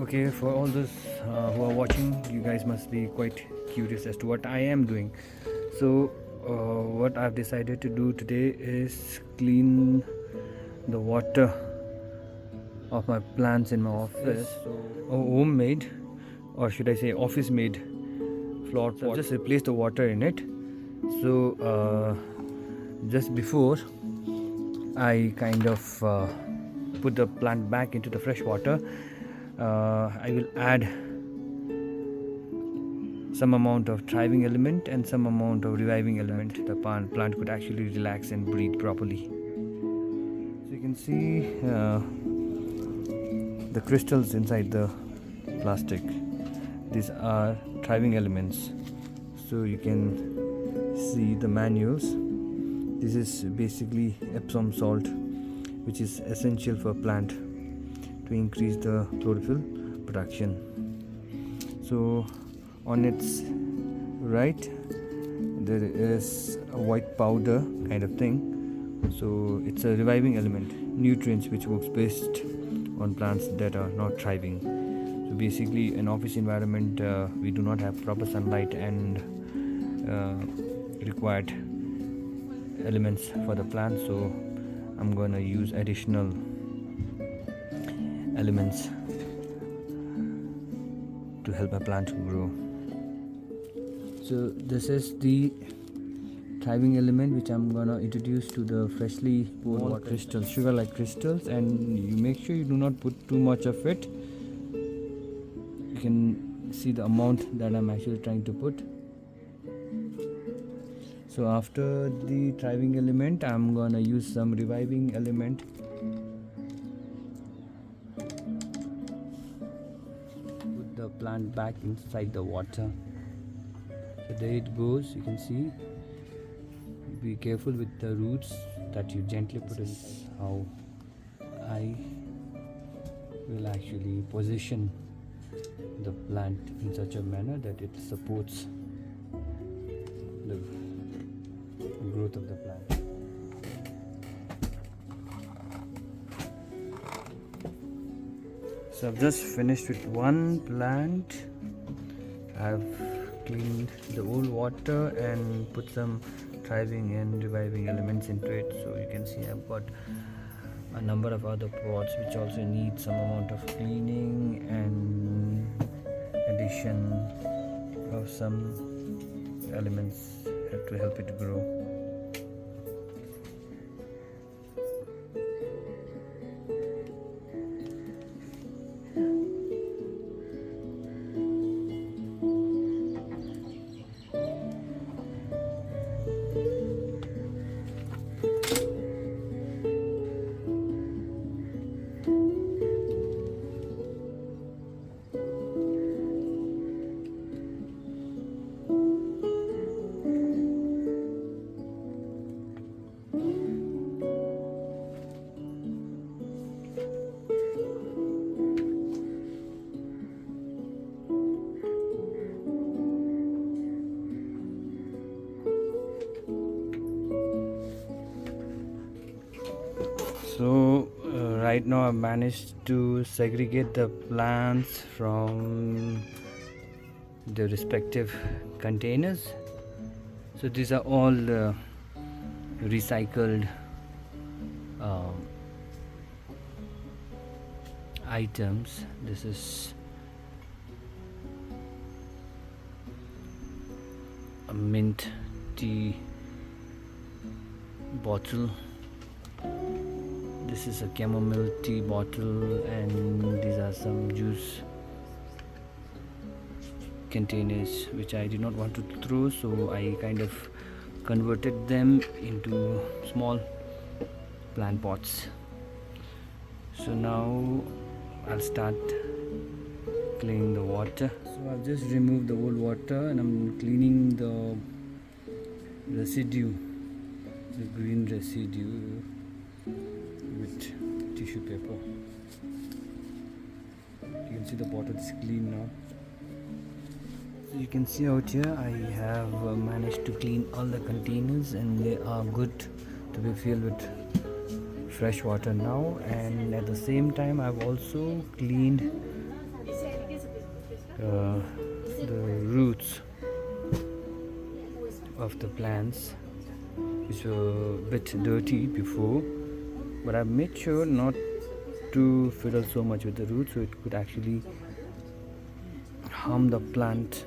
Okay, for all those who are watching, you guys must be quite curious as to what I am doing. So, what I've decided to do today is clean the water of my plants in my office. A homemade, or should I say, office-made flower pot. I've just replaced the water in it. So, just before I kind of put the plant back into the fresh water, I will add some amount of thriving element and some amount of reviving element. The plant could actually relax and breathe properly. So you can see the crystals inside the plastic. These are thriving elements. So you can see the manuals. This is basically Epsom salt, which is essential for plant to increase the chlorophyll production. So on its right there is a white powder kind of thing. So it's a reviving element, nutrients which works best on plants that are not thriving. So basically in office environment we do not have proper sunlight and required elements for the plant, so I'm gonna use additional elements to help my plant to grow. So this is the thriving element which I'm gonna introduce to the freshly poured water crystals, sugar like crystals, and you make sure you do not put too much of it. You can see the amount that I'm actually trying to put. So after the thriving element, I'm gonna use some reviving element. Put the plant back inside the water. So there it goes, you can see. Be careful with the roots that you gently put in. How I will actually position the plant in such a manner that it supports the growth of the plant. So I've just finished with one plant. I've cleaned the old water and put some thriving and reviving elements into it. So you can see I've got a number of other pots which also need some amount of cleaning and addition of some elements to help it grow. So right now I've managed to segregate the plants from their respective containers. So these are all recycled items. This is a mint tea bottle. This is a chamomile tea bottle, and these are some juice containers which I did not want to throw, so I kind of converted them into small plant pots. So now I'll start cleaning the water. So I've just removed the old water and I'm cleaning the residue, the green residue, with tissue paper. You can see the bottle is clean now. So you can see out here I have managed to clean all the containers and they are good to be filled with fresh water now, and at the same time I've also cleaned the roots of the plants, which were a bit dirty before, but I've made sure not to fiddle so much with the roots, so it could actually harm the plant.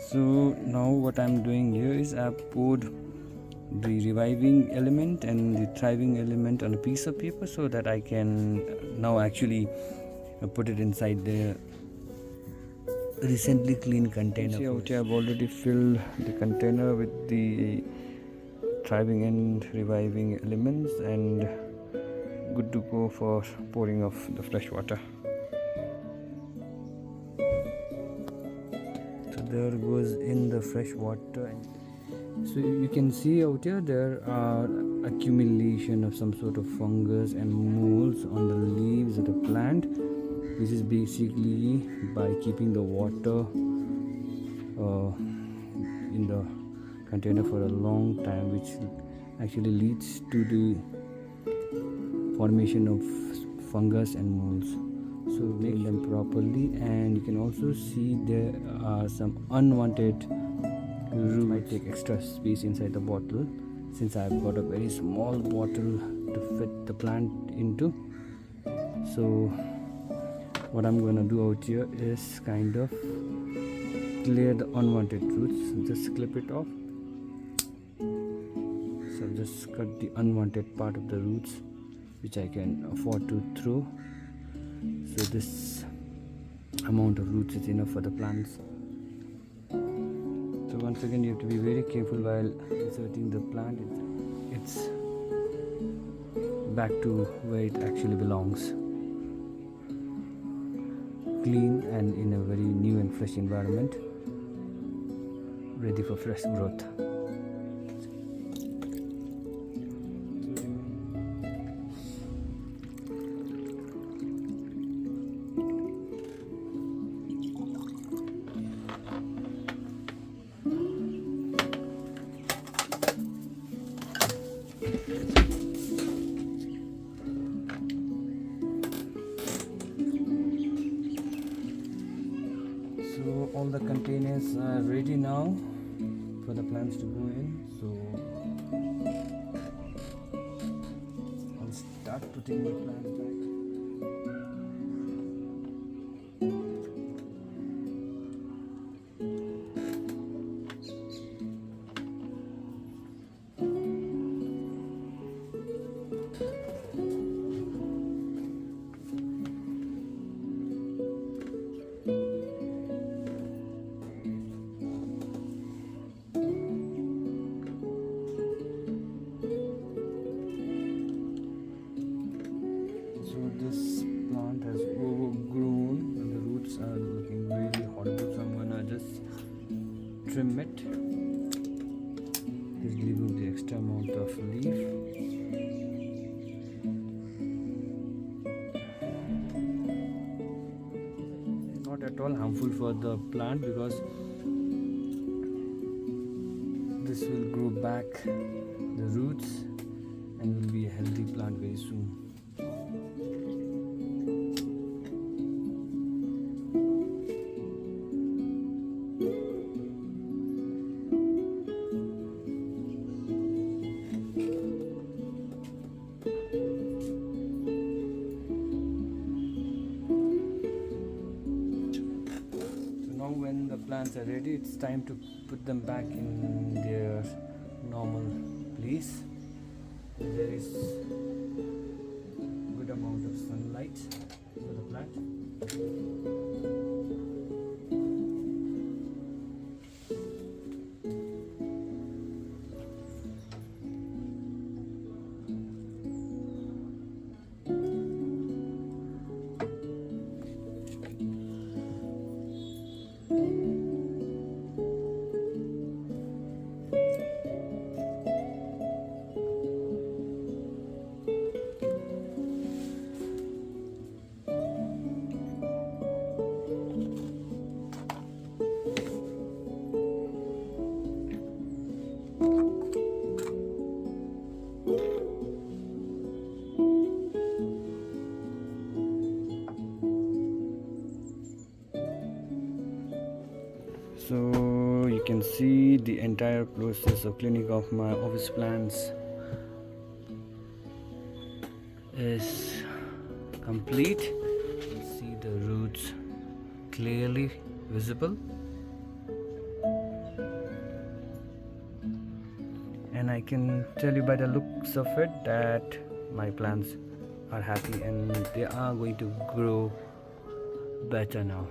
So now what I'm doing here is I've poured the reviving element and the thriving element on a piece of paper, so that I can now actually put it inside the recently cleaned container. See out here, I've already filled the container with the thriving and reviving elements and good to go for pouring of the fresh water. So there goes in the fresh water. So you can see out here there are accumulation of some sort of fungus and molds on the leaves of the plant. This is basically by keeping the water in the container for a long time, which actually leads to the formation of fungus and molds. So make them properly, and you can also see there are some unwanted roots. Might take extra space inside the bottle, since I've got a very small bottle to fit the plant into. So what I'm going to do out here is kind of clear the unwanted roots. Just clip it off. So just cut the unwanted part of the roots, which I can afford to throw. So this amount of roots is enough for the plants. So once again, you have to be very careful while inserting the plant. It's back to where it actually belongs, clean and in a very new and fresh environment, ready for fresh growth. So all the containers are ready now for the plants to go in. So I'll start putting the plants back. This plant has overgrown and the roots are looking really horrible, so I'm gonna just trim it. Just remove the extra amount of leaf. Not at all harmful for the plant, because this will grow back the roots and will be a healthy plant very soon. When the plants are ready, it's time to put them back in their normal place. There is good amount of sunlight for the plant. So you can see the entire process of cleaning of my office plants is complete. You can see the roots clearly visible, and I can tell you by the looks of it that my plants are happy and they are going to grow better now.